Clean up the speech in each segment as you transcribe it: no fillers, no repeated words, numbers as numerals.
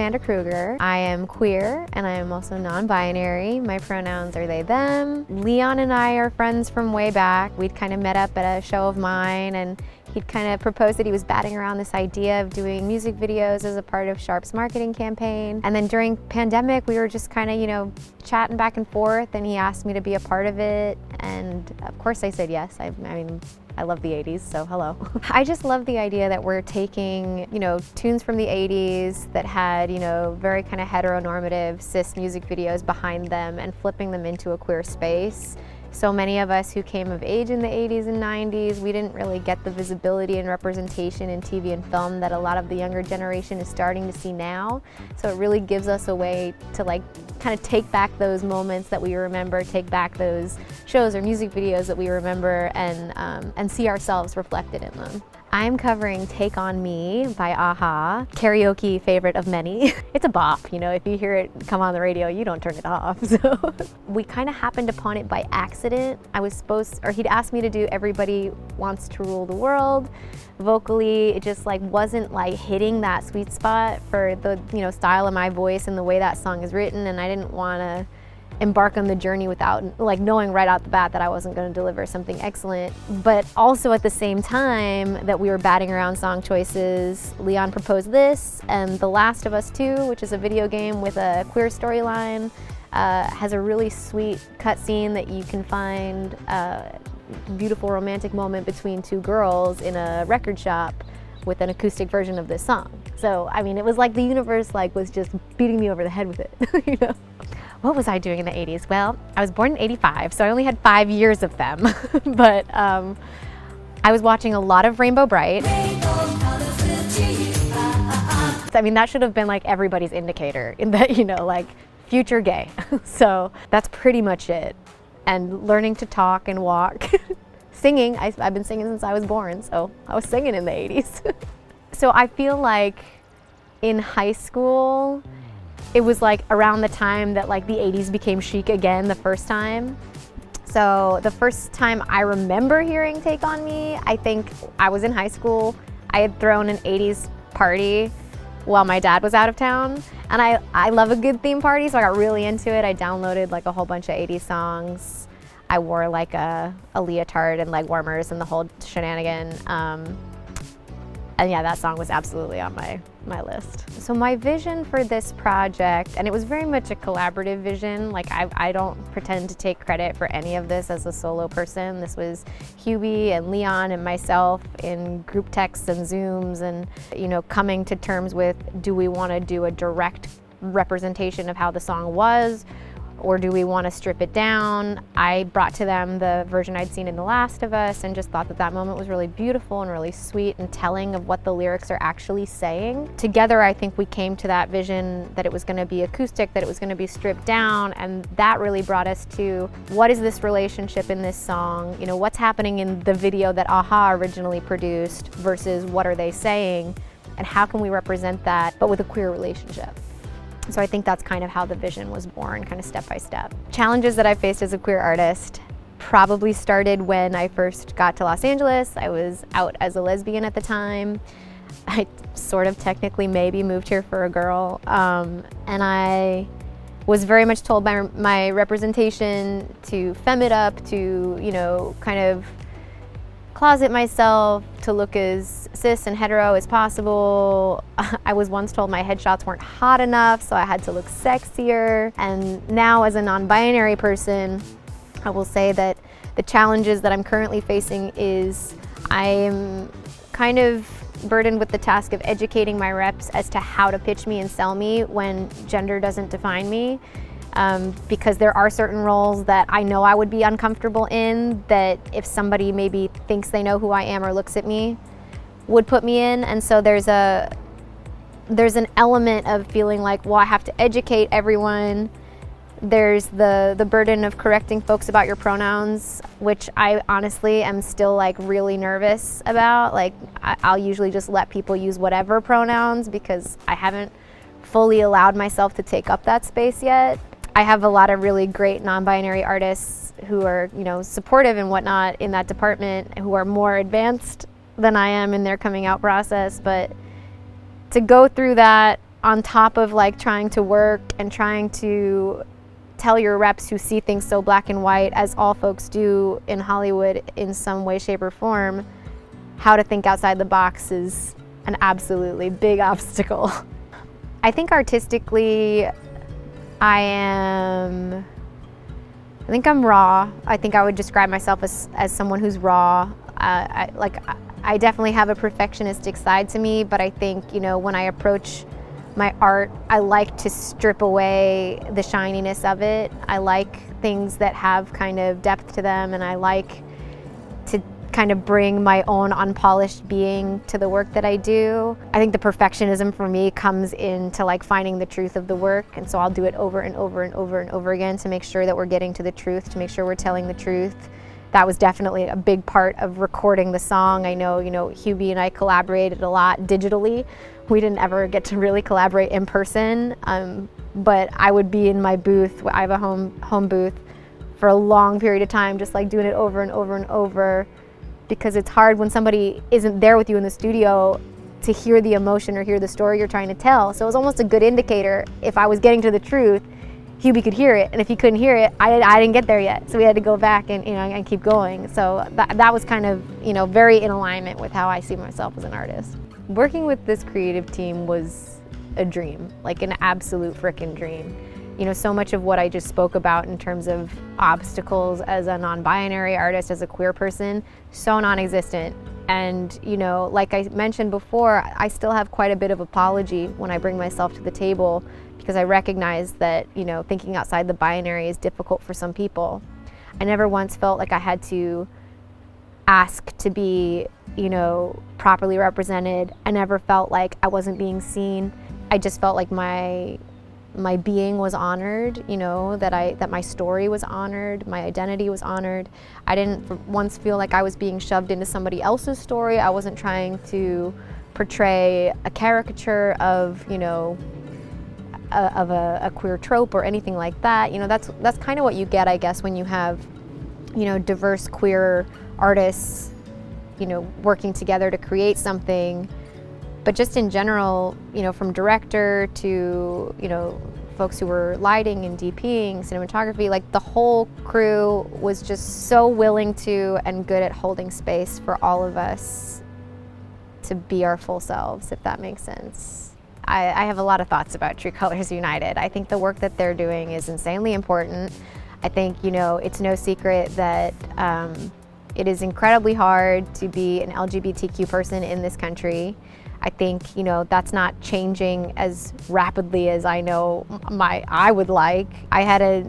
Amanda Kruger. I am queer and I am also non-binary. My pronouns are they, them. Leon and I are friends from way back. We'd kind of met up at a show of mine and he'd kind of proposed that he was batting around this idea of doing music videos as a part of Sharp's marketing campaign. And then during pandemic, we were just kind of, chatting back and forth, and he asked me to be a part of it. And of course I said yes. I mean, I love the 80s, so hello. I just love the idea that we're taking, tunes from the 80s that had, very kind of heteronormative cis music videos behind them and flipping them into a queer space. So many of us who came of age in the 80s and 90s, we didn't really get the visibility and representation in TV and film that a lot of the younger generation is starting to see now. So it really gives us a way to kind of take back those moments that we remember, take back those shows or music videos that we remember and see ourselves reflected in them. I'm covering Take On Me by a-ha, karaoke favorite of many. It's a bop, if you hear it come on the radio, you don't turn it off. So we kind of happened upon it by accident. He'd asked me to do Everybody Wants to Rule the World. Vocally, it just wasn't hitting that sweet spot for the style of my voice and the way that song is written, and I didn't want to embark on the journey without knowing right out the bat that I wasn't going to deliver something excellent. But also at the same time that we were batting around song choices, Leon proposed this, and The Last of Us 2, which is a video game with a queer storyline, has a really sweet cutscene that you can find beautiful romantic moment between two girls in a record shop with an acoustic version of this song. So I mean, it was like the universe was just beating me over the head with it. What was I doing in the 80s? Well, I was born in 85, so I only had 5 years of them. But I was watching a lot of Rainbow Bright. I mean, that should have been everybody's indicator in that, future gay. So that's pretty much it. And learning to talk and walk. Singing, I've been singing since I was born, so I was singing in the 80s. So I feel like in high school, it was around the time that the 80s became chic again the first time. So the first time I remember hearing Take On Me, I think I was in high school. I had thrown an 80s party while my dad was out of town. And I love a good theme party, so I got really into it. I downloaded a whole bunch of 80s songs. I wore a leotard and leg warmers and the whole shenanigan. And yeah, that song was absolutely on my list. So my vision for this project, and it was very much a collaborative vision. I don't pretend to take credit for any of this as a solo person. This was Hubie and Leon and myself in group texts and Zooms and, coming to terms with, do we want to do a direct representation of how the song was? Or do we want to strip it down? I brought to them the version I'd seen in The Last of Us and just thought that moment was really beautiful and really sweet and telling of what the lyrics are actually saying. Together, I think we came to that vision that it was going to be acoustic, that it was going to be stripped down, and that really brought us to what is this relationship in this song? What's happening in the video that a-ha originally produced versus what are they saying? And how can we represent that, but with a queer relationship? So I think that's kind of how the vision was born, kind of step by step. Challenges that I faced as a queer artist probably started when I first got to Los Angeles. I was out as a lesbian at the time. I sort of technically maybe moved here for a girl. And I was very much told by my representation to femme it up, to, kind of closet myself, to look as cis and hetero as possible. I was once told my headshots weren't hot enough, so I had to look sexier. And now as a non-binary person, I will say that the challenges that I'm currently facing is I'm kind of burdened with the task of educating my reps as to how to pitch me and sell me when gender doesn't define me. Because there are certain roles that I know I would be uncomfortable in, that if somebody maybe thinks they know who I am or looks at me, would put me in. And so there's an element of feeling well, I have to educate everyone. There's the burden of correcting folks about your pronouns, which I honestly am still really nervous about. I'll usually just let people use whatever pronouns because I haven't fully allowed myself to take up that space yet. I have a lot of really great non-binary artists who are, supportive and whatnot in that department, who are more advanced than I am in their coming out process. But to go through that on top of like trying to work and trying to tell your reps who see things so black and white, as all folks do in Hollywood in some way, shape, or form, how to think outside the box is an absolutely big obstacle. I think artistically, I think I'm raw. I think I would describe myself as someone who's raw. I definitely have a perfectionistic side to me, but I think, you know, when I approach my art, I like to strip away the shininess of it. I like things that have kind of depth to them, and I like to kind of bring my own unpolished being to the work that I do. I think the perfectionism for me comes into like finding the truth of the work, and so I'll do it over and over and over and over again to make sure that we're getting to the truth, to make sure we're telling the truth. That was definitely a big part of recording the song. I know, you know, Hubie and I collaborated a lot digitally. We didn't ever get to really collaborate in person, but I would be in my booth. I have a home booth for a long period of time, just like doing it over and over and over, because it's hard when somebody isn't there with you in the studio to hear the emotion or hear the story you're trying to tell. So it was almost a good indicator. If I was getting to the truth, Hubie could hear it, and if he couldn't hear it, I didn't get there yet. So we had to go back and, you know, and keep going. So that was kind of, you know, very in alignment with how I see myself as an artist. Working with this creative team was a dream, like an absolute frickin' dream. You know, so much of what I just spoke about in terms of obstacles as a non-binary artist, as a queer person, so non-existent. And, you know, like I mentioned before, I still have quite a bit of apology when I bring myself to the table, because I recognize that, you know, thinking outside the binary is difficult for some people. I never once felt like I had to ask to be, you know, properly represented. I never felt like I wasn't being seen. I just felt like my being was honored, you know, that my story was honored, my identity was honored. I didn't once feel like I was being shoved into somebody else's story. I wasn't trying to portray a caricature of, you know, of a queer trope or anything like that. You know, that's kind of what you get, I guess, when you have, you know, diverse queer artists, you know, working together to create something. But just in general, you know, from director to, you know, folks who were lighting and DPing, cinematography, like the whole crew was just so willing to and good at holding space for all of us to be our full selves, if that makes sense. I have a lot of thoughts about True Colors United. I think the work that they're doing is insanely important. I think, you know, it's no secret that it is incredibly hard to be an LGBTQ person in this country. I think, you know, that's not changing as rapidly as I know I would like. I had a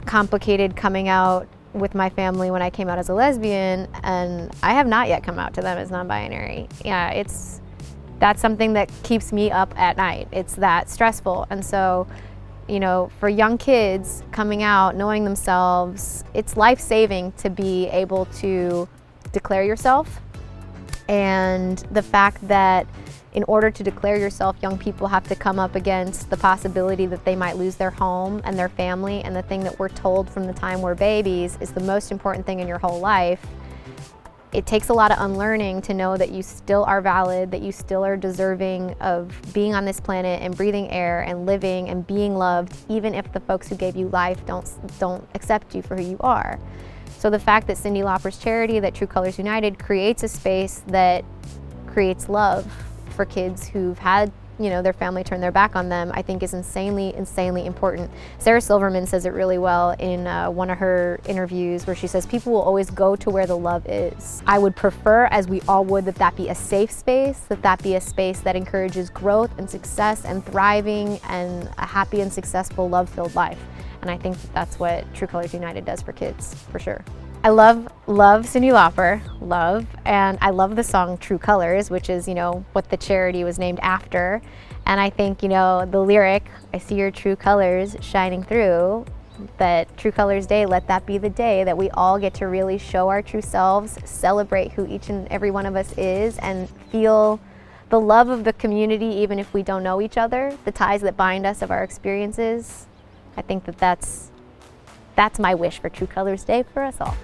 complicated coming out with my family when I came out as a lesbian, and I have not yet come out to them as non-binary. Yeah, that's something that keeps me up at night. It's that stressful. And so, you know, for young kids coming out, knowing themselves, it's life-saving to be able to declare yourself. And the fact that in order to declare yourself, young people have to come up against the possibility that they might lose their home and their family, and the thing that we're told from the time we're babies is the most important thing in your whole life. It takes a lot of unlearning to know that you still are valid, that you still are deserving of being on this planet and breathing air and living and being loved, even if the folks who gave you life don't accept you for who you are. So the fact that Cyndi Lauper's charity, that True Colors United, creates a space that creates love for kids who've had, you know, their family turn their back on them, I think is insanely, insanely important. Sarah Silverman says it really well in one of her interviews, where she says, people will always go to where the love is. I would prefer, as we all would, that be a safe space, that be a space that encourages growth and success and thriving and a happy and successful love-filled life. And I think that's what True Colors United does for kids, for sure. I love Cyndi Lauper, and I love the song True Colors, which is, you know, what the charity was named after. And I think, you know, the lyric, I see your true colors shining through, that True Colors Day, let that be the day that we all get to really show our true selves, celebrate who each and every one of us is, and feel the love of the community even if we don't know each other, the ties that bind us of our experiences. I think that's my wish for True Colors Day for us all.